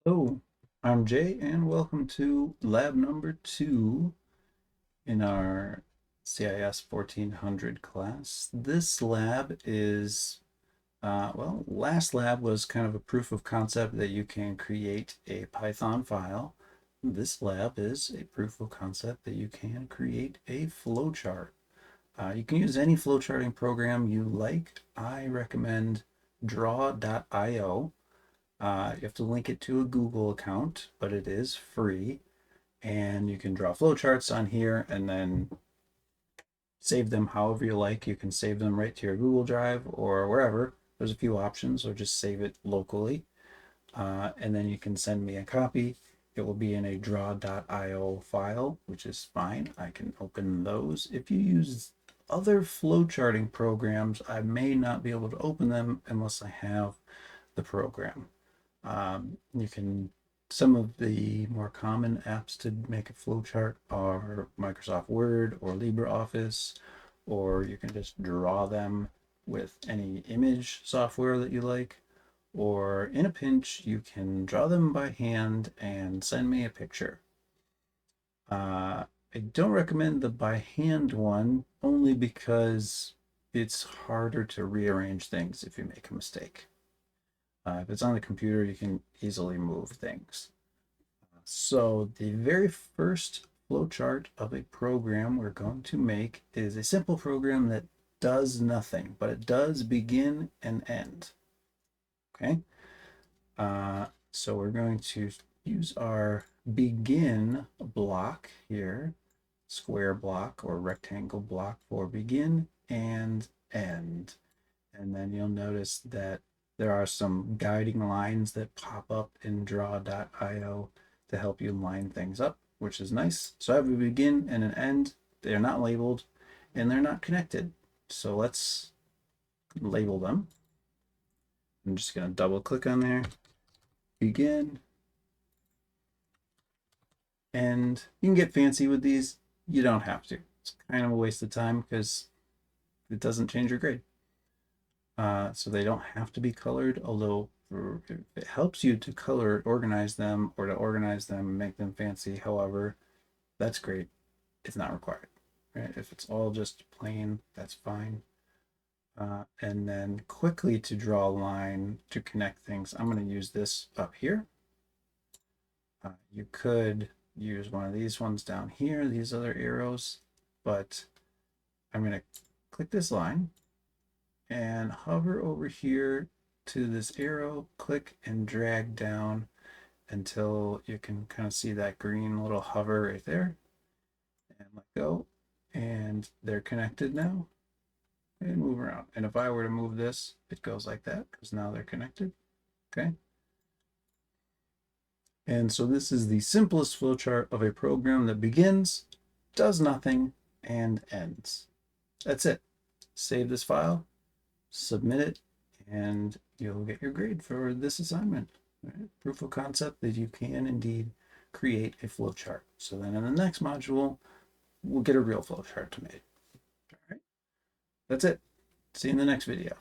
Hello, I'm Jay, and welcome to lab number 2 in our CIS 1400 class. This lab is, last lab was kind of a proof of concept that you can create a Python file. This lab is a proof of concept that you can create a flowchart. You can use any flowcharting program you like. I recommend draw.io. You have to link it to a Google account, but it is free. And you can draw flowcharts on here and then save them however you like. You can save them right to your Google Drive or wherever. There's a few options, or just save it locally. And then you can send me a copy. It will be in a draw.io file, which is fine. I can open those. If you use other flowcharting programs, I may not be able to open them unless I have the program. You can, some of the more common apps to make a flowchart are Microsoft Word or LibreOffice, or you can just draw them with any image software that you like, or in a pinch, you can draw them by hand and send me a picture. I don't recommend the by hand one only because it's harder to rearrange things if you make a mistake. If it's on the computer, you can easily move things. So the very first flowchart of a program we're going to make is a simple program that does nothing, but it does begin and end. Okay. So we're going to use our begin block here, square block or rectangle block for begin and end. And then you'll notice that there are some guiding lines that pop up in draw.io to help you line things up, which is nice. So I have a begin and an end. They're not labeled and they're not connected. So let's label them. I'm just going to double click on there. Begin. And you can get fancy with these. You don't have to. It's kind of a waste of time because it doesn't change your grade. So they don't have to be colored, although if it helps you to color, organize them, or to organize them and make them fancy. However, that's great. It's not required, right? If it's all just plain, that's fine. And then quickly to draw a line to connect things, I'm going to use this up here. You could use one of these ones down here, these other arrows, but I'm going to click this line and hover over here to this arrow, click and drag down until you can kind of see that green little hover right there, and let go. And they're connected now. And move around. And if I were to move this, it goes like that because now they're connected. Okay. And so this is the simplest flowchart of a program that begins, does nothing, and ends. That's it. Save this file, submit it, and you'll get your grade for this assignment. Right? Proof of concept that you can indeed create a flowchart. So then in the next module, we'll get a real flowchart to make. All right. That's it. See you in the next video.